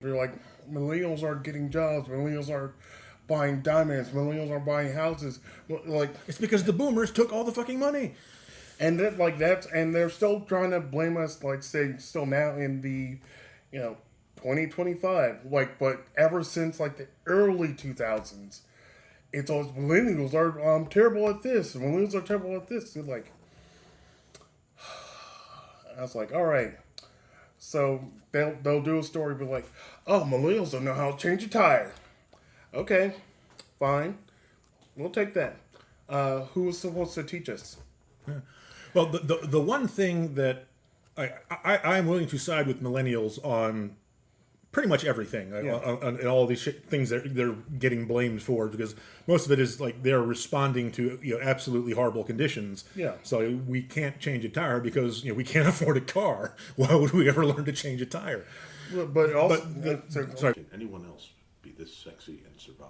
They're like, millennials are getting jobs, millennials are buying diamonds, millennials are buying houses. Like, It's because the boomers took all the fucking money. and that, like, that's, and they're still trying to blame us, like, say, still now in the, you know, 2025. Like, but ever since, like, the early 2000s, it's always millennials are terrible at this, millennials are terrible at this. It's like, I was like, all right. So they'll do a story, be like, oh, millennials don't know how to change a tire. Okay, fine, we'll take that. Who was supposed to teach us? Well, the one thing that I'm willing to side with millennials on pretty much everything, Yeah. on all these things that they're getting blamed for, because most of it is like they're responding to absolutely horrible conditions. Yeah. So we can't change a tire because we can't afford a car. Why would we ever learn to change a tire? But also, Sorry. Can anyone else be this sexy and survive?